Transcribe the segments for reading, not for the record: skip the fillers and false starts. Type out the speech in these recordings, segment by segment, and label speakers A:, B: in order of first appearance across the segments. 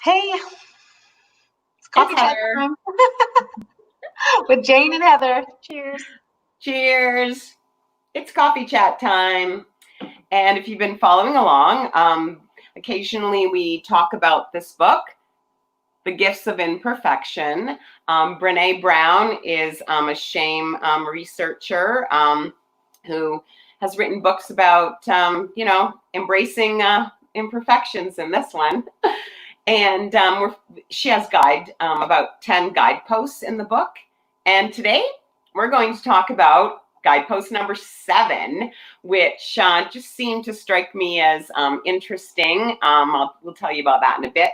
A: Hey, it's coffee
B: It's
A: chat
B: Heather.
A: time with Jane and Heather. Cheers.
B: Cheers. It's coffee chat time. And if you've been following along, occasionally we talk about this book, The Gifts of Imperfection. Brene Brown is a shame researcher who has written books about, embracing imperfections in this one. And she has about 10 guideposts in the book. And today we're going to talk about guidepost number 7, which just seemed to strike me as interesting. We'll tell you about that in a bit.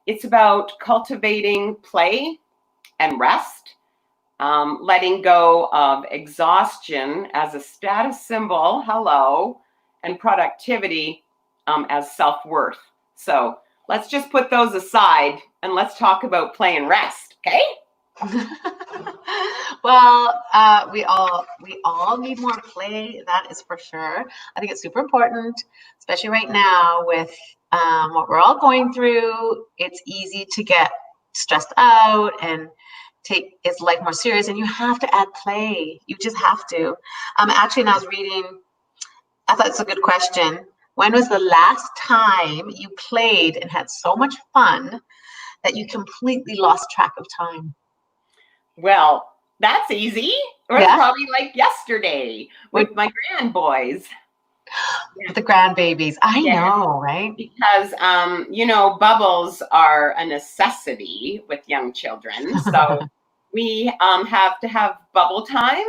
B: It's about cultivating play and rest, letting go of exhaustion as a status symbol, and productivity as self-worth. So let's just put those aside and let's talk about play and rest, okay?
A: Well, we all need more play. That is for sure. I think it's super important, especially right now with what we're all going through. It's easy to get stressed out and take its life more serious, and you have to add play. You just have to. Actually, when I was reading, I thought it's a good question. When was the last time you played and had so much fun that you completely lost track of time?
B: Well, that's easy. It was probably like yesterday with my grandboys.
A: With the grandbabies. I know, right?
B: Because, bubbles are a necessity with young children. So we have to have bubble time.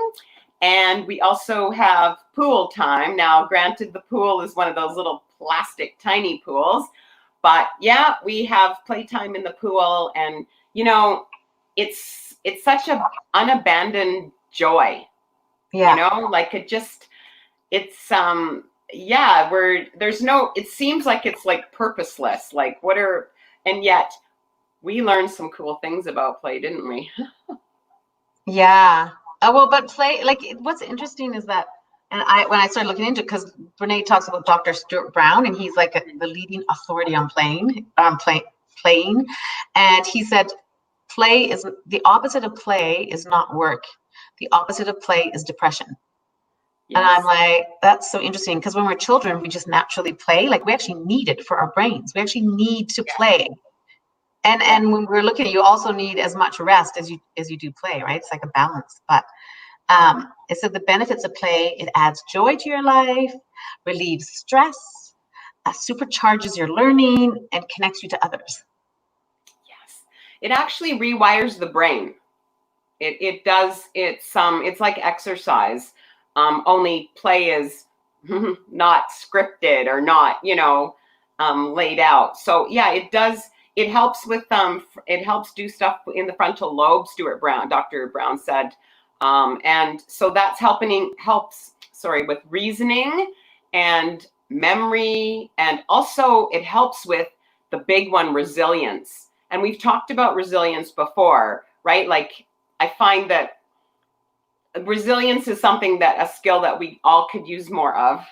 B: And we also have pool time. Now, granted, the pool is one of those little plastic tiny pools. But yeah, we have playtime in the pool. And, it's such an unabandoned joy. Like it seems like it's like purposeless. Like and yet we learned some cool things about play, didn't we?
A: Yeah. But play, like what's interesting is that, and when I started looking into it, because Brene talks about Dr. Stuart Brown, and he's like the leading authority on playing. And he said, play is the opposite of play is not work. The opposite of play is depression. Yes. And I'm like, that's so interesting, because when we're children, we just naturally play. Like we actually need it for our brains. We actually need to play. And when we're looking at, you also need as much rest as you do play, right? It's like a balance. But it said the benefits of play: it adds joy to your life, relieves stress, supercharges your learning, and connects you to others.
B: Yes, it actually rewires the brain. It does. It's like exercise. Only play is not scripted or not, laid out. So yeah, it does. It helps with it helps do stuff in the frontal lobe. Dr. Brown said, and so that's helps with reasoning and memory, and also it helps with the big one, resilience. And we've talked about resilience before, right? Like I find that resilience is a skill that we all could use more of.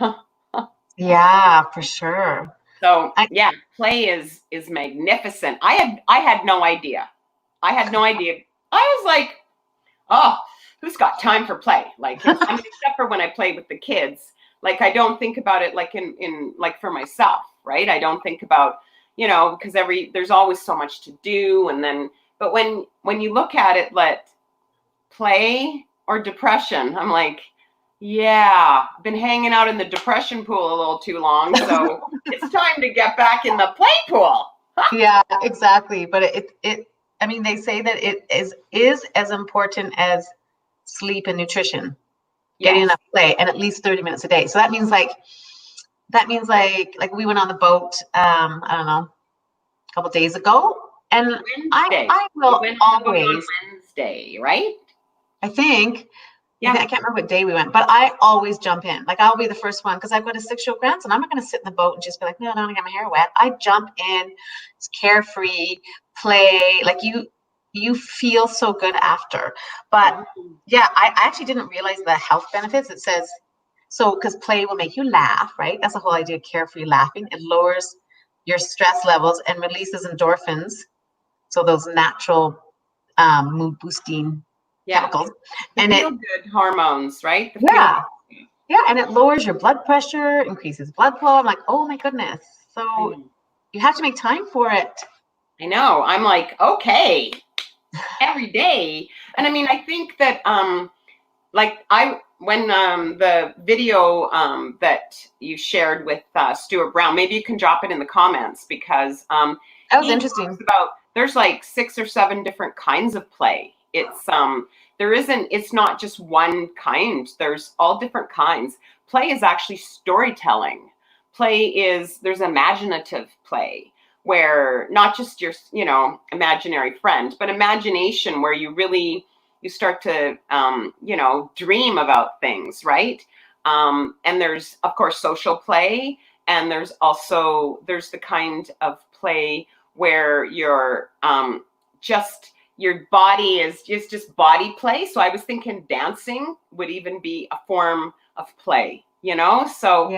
A: Yeah, for sure.
B: So play is magnificent. I had no idea. I was like, oh, who's got time for play? Like, except for when I play with the kids. Like, I don't think about it like in like for myself, right? I don't think about, because there's always so much to do, but when you look at it, let play or depression, I'm like, yeah, been hanging out in the depression pool a little too long, so it's time to get back in the play pool.
A: Yeah, exactly. But they say that it is as important as sleep and nutrition, getting enough play, and at least 30 minutes a day. So that means like we went on the boat, I don't know, a couple days ago, and
B: Wednesday.
A: I will always
B: on Wednesday, right?
A: I think. Yeah. I can't remember what day we went, but I always jump in. Like I'll be the first one, because I've got a 6-year-old grandson. I'm not going to sit in the boat and just be like, no, I don't want to get my hair wet. I jump in. It's carefree, play. Like you feel so good after. But yeah, I actually didn't realize the health benefits. It says, so because play will make you laugh, right? That's the whole idea of carefree laughing. It lowers your stress levels and releases endorphins. So those natural mood boosting chemicals.
B: And feel good hormones, right?
A: Yeah, and it lowers your blood pressure, increases blood flow. I'm like, oh my goodness. So you have to make time for it.
B: I know. I'm like, okay, every day. And I mean, I think that when the video that you shared with Stuart Brown, maybe you can drop it in the comments, because
A: that was interesting.
B: There's like 6 or 7 different kinds of play. It's not just one kind. There's all different kinds. Play is actually storytelling. There's imaginative play, where not just your, imaginary friend, but imagination, where you start to, dream about things, right? And there's, of course, social play. And there's the kind of play where your body is just body play. So I was thinking dancing would even be a form of play, So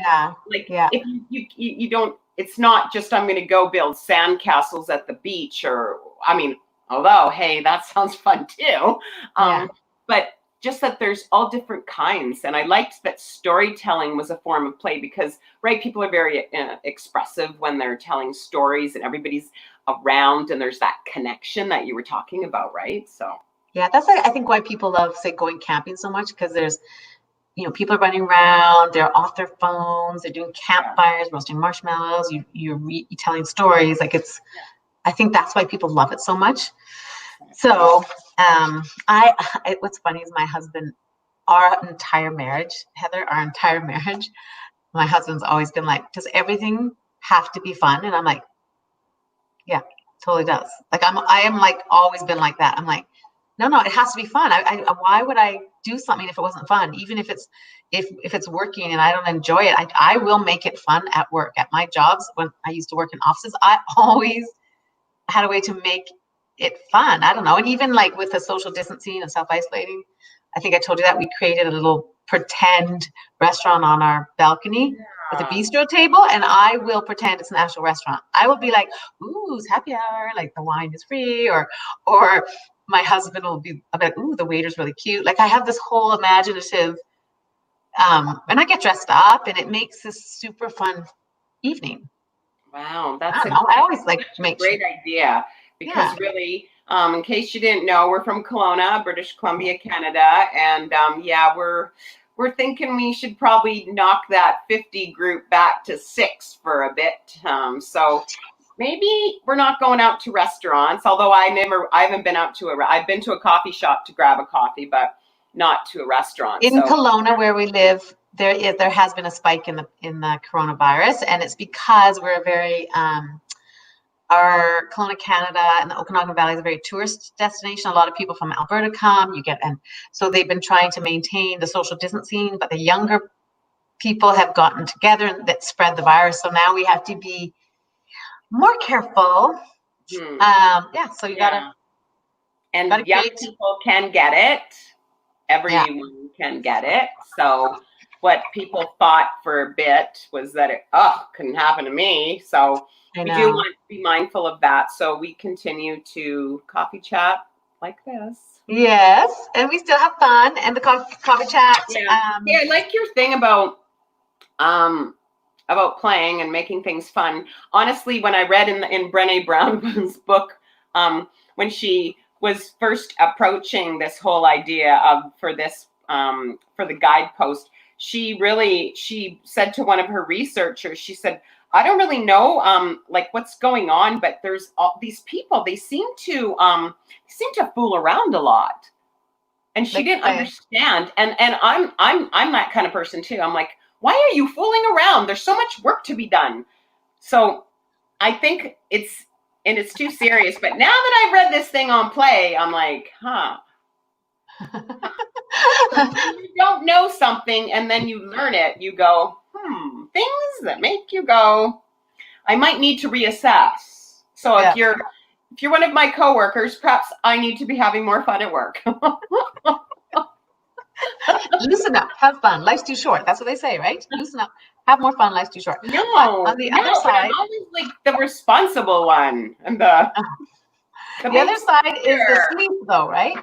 B: if you don't, it's not just, I'm going to go build sandcastles at the beach, although, hey, that sounds fun too. But just that there's all different kinds. And I liked that storytelling was a form of play, because, right, people are very expressive when they're telling stories and everybody's around, and there's that connection that you were talking about, right? So
A: yeah, that's I think why people love, say, going camping so much, because there's, people are running around, they're off their phones, they're doing campfires, roasting marshmallows, you're telling stories. Like I think that's why people love it so much. So what's funny is my husband, our entire marriage, Heather, my husband's always been like, does everything have to be fun? And I'm like, yeah, totally does. Like I am like always been like that. I'm like, no, it has to be fun. Why would I do something if it wasn't fun? Even if it's working and I don't enjoy it, I will make it fun at work. At my jobs, when I used to work in offices, I always had a way to make it fun. I don't know. And even like with the social distancing and self-isolating, I think I told you that we created a little pretend restaurant on our balcony with a bistro table, and I will pretend it's an actual restaurant. I will be like, ooh, it's happy hour, like the wine is free, or my husband will be like, ooh, the waiter's really cute. Like I have this whole imaginative, and I get dressed up, and it makes this super fun evening.
B: Wow,
A: I always like make
B: great idea, because really, in case you didn't know, we're from Kelowna, British Columbia, Canada, and we're thinking we should probably knock that 50 group back to 6 for a bit. So maybe we're not going out to restaurants, although I haven't been out to I've been to a coffee shop to grab a coffee, but not to a restaurant.
A: In Kelowna, where we live, there has been a spike in the coronavirus, and it's because we're a very our Kelowna, Canada, and the Okanagan Valley is a very tourist destination. A lot of people from Alberta come. And so they've been trying to maintain the social distancing, but the younger people have gotten together and that spread the virus. So now we have to be more careful. So you gotta.
B: And young people can get it. Everyone can get it. So what people thought for a bit was that it couldn't happen to me. So we do want to be mindful of that. So we continue to coffee chat like this.
A: Yes, and we still have fun and the coffee chat.
B: I like your thing about playing and making things fun. Honestly, when I read in Brene Browns' book, when she was first approaching this whole idea for the Guidepost, she said to one of her researchers, she said, I don't really know like what's going on, but there's all these people, they seem to fool around a lot. And she didn't understand. And I'm that kind of person too. I'm like, why are you fooling around? There's so much work to be done. So I think it's too serious. But now that I've read this thing on Play, I'm like, So you don't know something and then you learn it, you go, things that make you go, I might need to reassess. So if you're one of my coworkers, perhaps I need to be having more fun at work.
A: Loosen up, have fun. Life's too short. That's what they say, right? Loosen up, have more fun. Life's too short.
B: No,
A: But on the other
B: but
A: side,
B: I'm always like the responsible one and the
A: other side is the sleep, though, right?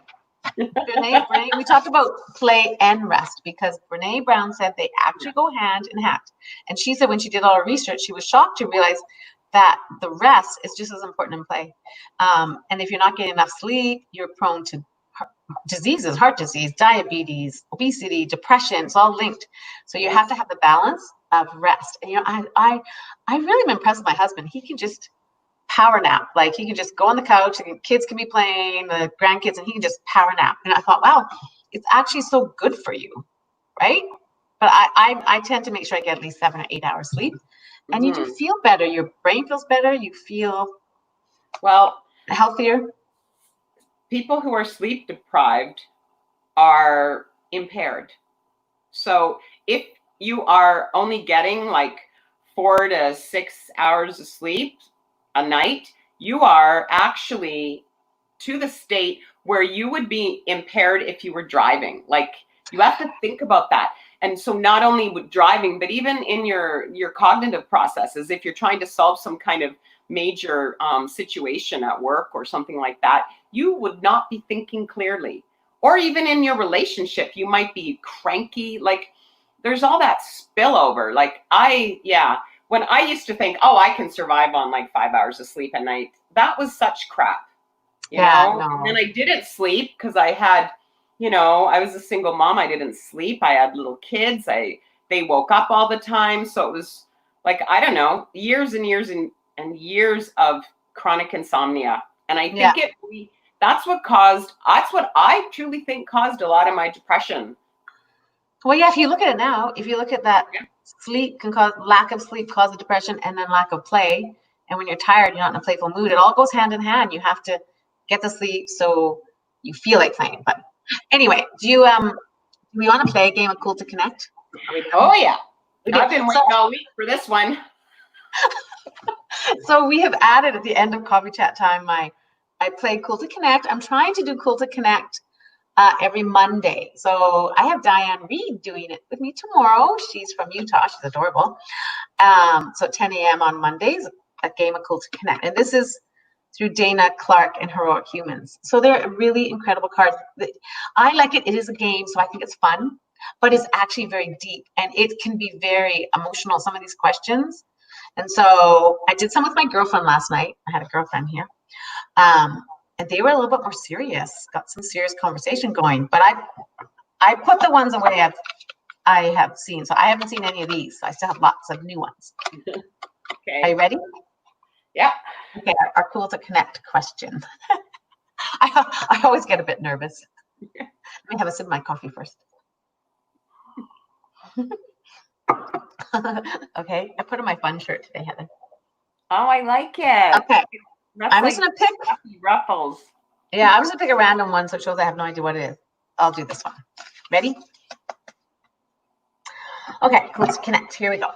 A: Brene, we talked about play and rest because Brene Brown said they actually go hand in hand. And she said when she did all her research, she was shocked to realize that the rest is just as important in play. And if you're not getting enough sleep, you're prone to diseases, heart disease, diabetes, obesity, depression. It's all linked. So you have to have the balance of rest. And I really am impressed with my husband. He can just power nap. Like he can just go on the couch, the kids can be playing, the grandkids, and he can just power nap. And I thought, wow, it's actually so good for you, right? But I tend to make sure I get at least 7 or 8 hours sleep. And you do feel better. Your brain feels better. You feel healthier.
B: People who are sleep deprived are impaired. So if you are only getting like 4 to 6 hours of sleep a night, you are actually to the state where you would be impaired if you were driving. Like you have to think about that. And so not only with driving, but even in your cognitive processes, if you're trying to solve some kind of major situation at work or something like that, you would not be thinking clearly. Or even in your relationship, you might be cranky. Like there's all that spillover. Like when I used to think, oh, I can survive on like 5 hours of sleep a night, that was such crap. You know? No. And then I didn't sleep because I had, I was a single mom. I didn't sleep. I had little kids. They woke up all the time. So it was like, I don't know, years and years and years of chronic insomnia. And I think that's what I truly think caused a lot of my depression.
A: Well, yeah, if you look at it now, if you look at that, sleep can cause, lack of sleep causes depression, and then lack of play. And when you're tired, you're not in a playful mood. It all goes hand in hand. You have to get the sleep so you feel like playing. But anyway, do we want to play a game of Cool to Connect?
B: Oh yeah, I've been waiting all week for this one.
A: So we have added at the end of coffee chat time, I play Cool to Connect. I'm trying to do Cool to Connect every Monday. So I have Diane Reed doing it with me tomorrow. She's from Utah. She's adorable. So 10 a.m. on Mondays, a game of Cool to Connect. And this is through Dana Clark and Heroic Humans. So they're really incredible cards. I like it. It is a game, so I think it's fun, but it's actually very deep and it can be very emotional, some of these questions. And so I did some with my girlfriend last night. I had a girlfriend here. And they were a little bit more serious, got some serious conversation going. But I put the ones away I have seen. So I haven't seen any of these. I still have lots of new ones.
B: Okay.
A: Are you ready?
B: Yeah.
A: Okay, our Cool to Connect question. I always get a bit nervous. Let me have a sip of my coffee first. Okay, I put on my fun shirt today, Heather.
B: Oh, I like it.
A: Okay, I'm just gonna pick
B: ruffles.
A: Yeah, I'm just gonna pick a random one so it shows I have no idea what it is. I'll do this one. Ready? Okay, let's connect. Here we go.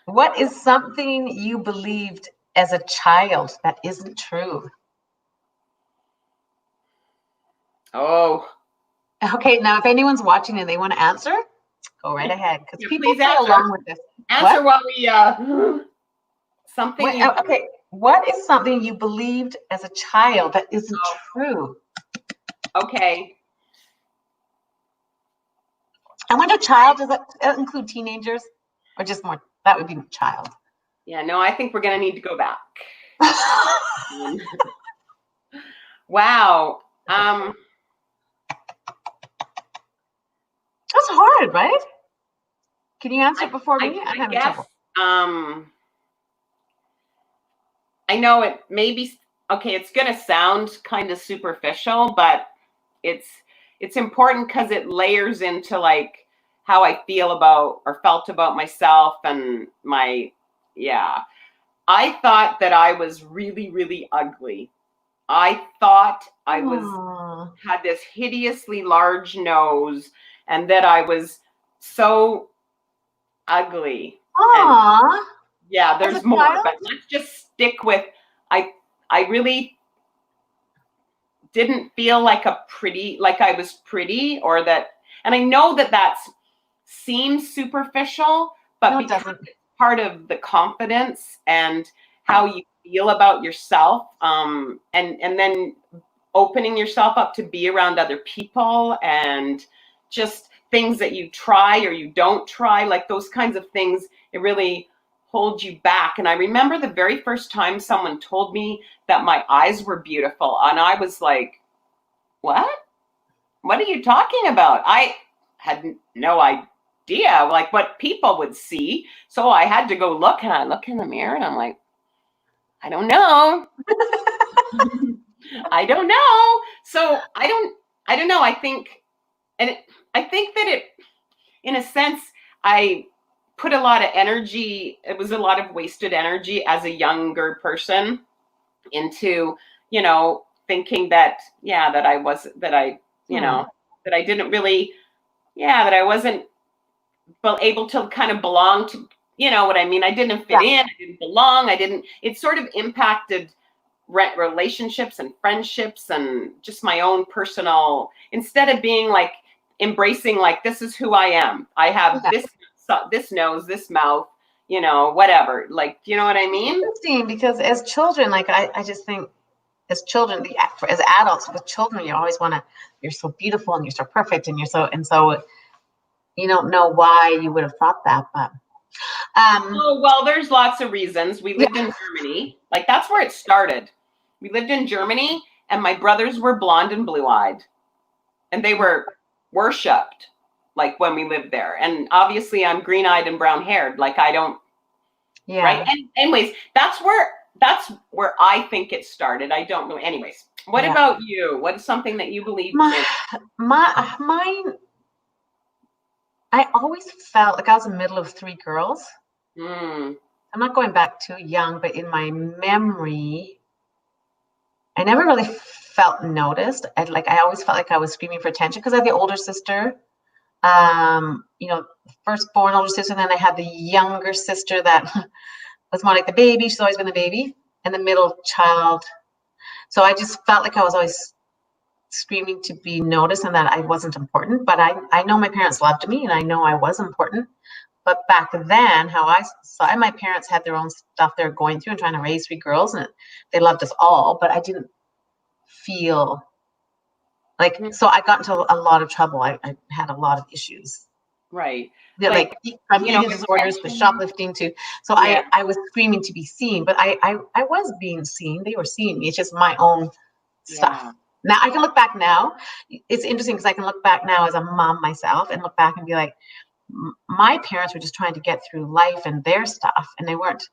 A: What is something you believed as a child that isn't true?
B: Oh.
A: Okay, now if anyone's watching and they want to answer, go right ahead because people play along with this.
B: Answer while we something.
A: Okay, what is something you believed as a child that isn't true?
B: Okay.
A: I wonder, child, does that include teenagers or just more? That would be child.
B: Yeah, no, I think we're gonna need to go back. Wow.
A: That's hard, right? Can you answer before me? I'm having trouble.
B: I know it may be okay. It's gonna sound kind of superficial, but it's important because it layers into like how I feel about or felt about myself and my I thought that I was really, really ugly. I thought I had this hideously large nose and that I was so ugly.
A: Aww.
B: Yeah, there's more, but let's just stick with I really didn't feel like I was pretty, or that, and I know that seems superficial, but
A: No, it
B: because
A: doesn't.
B: it's part of the confidence and how you feel about yourself, and then opening yourself up to be around other people, and just things that you try or you don't try, like those kinds of things, it really holds you back. And I remember the very first time someone told me that my eyes were beautiful, and I was like, what are you talking about? I had no idea like what people would see. So I had to go look, and I look in the mirror and I'm like, I don't know. I don't know. So I don't know. I think that it, in a sense, I put a lot of energy. It was a lot of wasted energy as a younger person into, thinking that, that I was, that I, that I didn't really, that I wasn't able to kind of belong to, what I mean? I didn't fit in, I didn't belong, it sort of impacted relationships and friendships and just my own personal, instead of being like embracing, like, this is who I am. I have this nose, this mouth, whatever. Like, you know what I mean?
A: Interesting, because as children, like I just think as children, as adults with children, you always want to, you're so beautiful and you're so perfect and so you don't know why you would have thought that, but
B: oh, well, there's lots of reasons. We lived in Germany. Like, that's where it started. We lived in Germany, and my brothers were blonde and blue-eyed, and they were worshipped, like, when we lived there. And obviously I'm green-eyed and brown-haired. Like, I don't, right? And anyways, that's where I think it started. I don't know. Anyways, what about you? What is something that you believe in?
A: Mine, I always felt like I was in the middle of 3 girls. I'm not going back too young, but in my memory, I never really felt noticed. I always felt like I was screaming for attention because I had the older sister, firstborn older sister. Then I had the younger sister that was more like the baby. She's always been the baby, and the middle child. So I just felt like I was always screaming to be noticed and that I wasn't important. But I know my parents loved me, and I know I was important. But back then, how I saw it, my parents had their own stuff they were going through and trying to raise 3 girls, and they loved us all. But I didn't feel like, so I got into a lot of trouble. I had a lot of issues.
B: Right.
A: Like from eating disorders to shoplifting to, so I was screaming to be seen, but I was being seen. They were seeing me. It's just my own stuff. Now I can look back now. It's interesting because I can look back now as a mom myself and look back and be like, my parents were just trying to get through life and their stuff, and they weren't,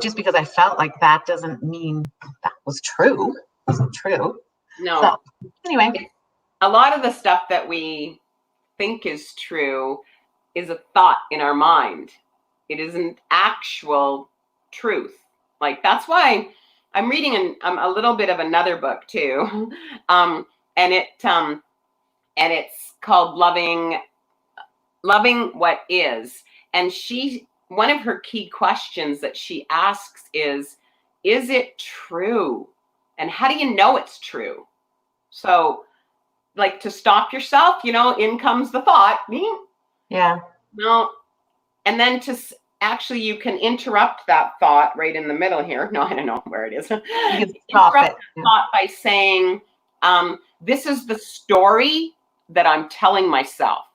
A: just because I felt like that doesn't mean that was true. It wasn't true.
B: No.
A: So, anyway,
B: a lot of the stuff that we think is true is a thought in our mind. It isn't actual truth. Like, that's why I'm reading a little bit of another book too, and it's called Loving What Is. And one of her key questions that she asks is it true? And how do you know it's true? So, like, to stop yourself, in comes the thought.
A: Yeah.
B: No. And then actually, you can interrupt that thought right in the middle here. No, I don't know where it is. You
A: can stop it.
B: Thought by saying, this is the story that I'm telling myself.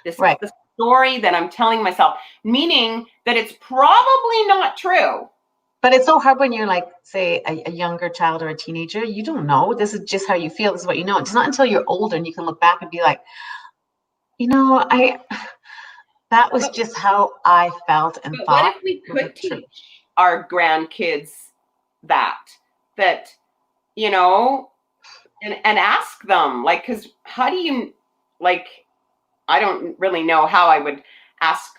B: This is the story that I'm telling myself, meaning that it's probably not true.
A: But it's so hard when you're like, say, a younger child or a teenager. You don't know. This is just how you feel. This is what you know. It's not until you're older and you can look back and be like, that was just how I felt and thought.
B: What if we could teach our grandkids that, and ask them, like, because how do you, like, I don't really know how I would ask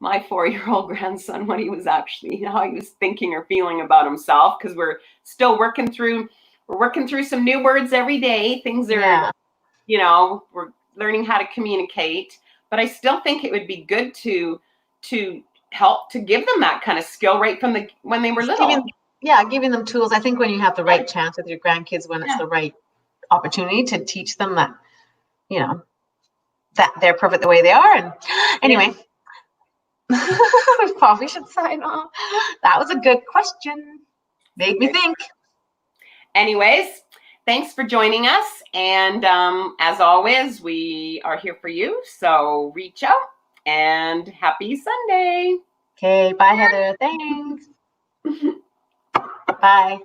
B: my 4-year-old grandson what he was actually, how he was thinking or feeling about himself, because we're still working through some new words every day. Things are, we're learning how to communicate, but I still think it would be good to help to give them that kind of skill right from when they were little.
A: yeah, giving them tools. I think when you have the right chance with your grandkids, when it's the right opportunity to teach them that, you know, that they're perfect the way they are. And anyway, we probably should sign off. That was a good question. Made me think.
B: Anyways, thanks for joining us. And as always, we are here for you. So reach out, and happy Sunday.
A: Okay, bye, Heather. Thanks. Bye.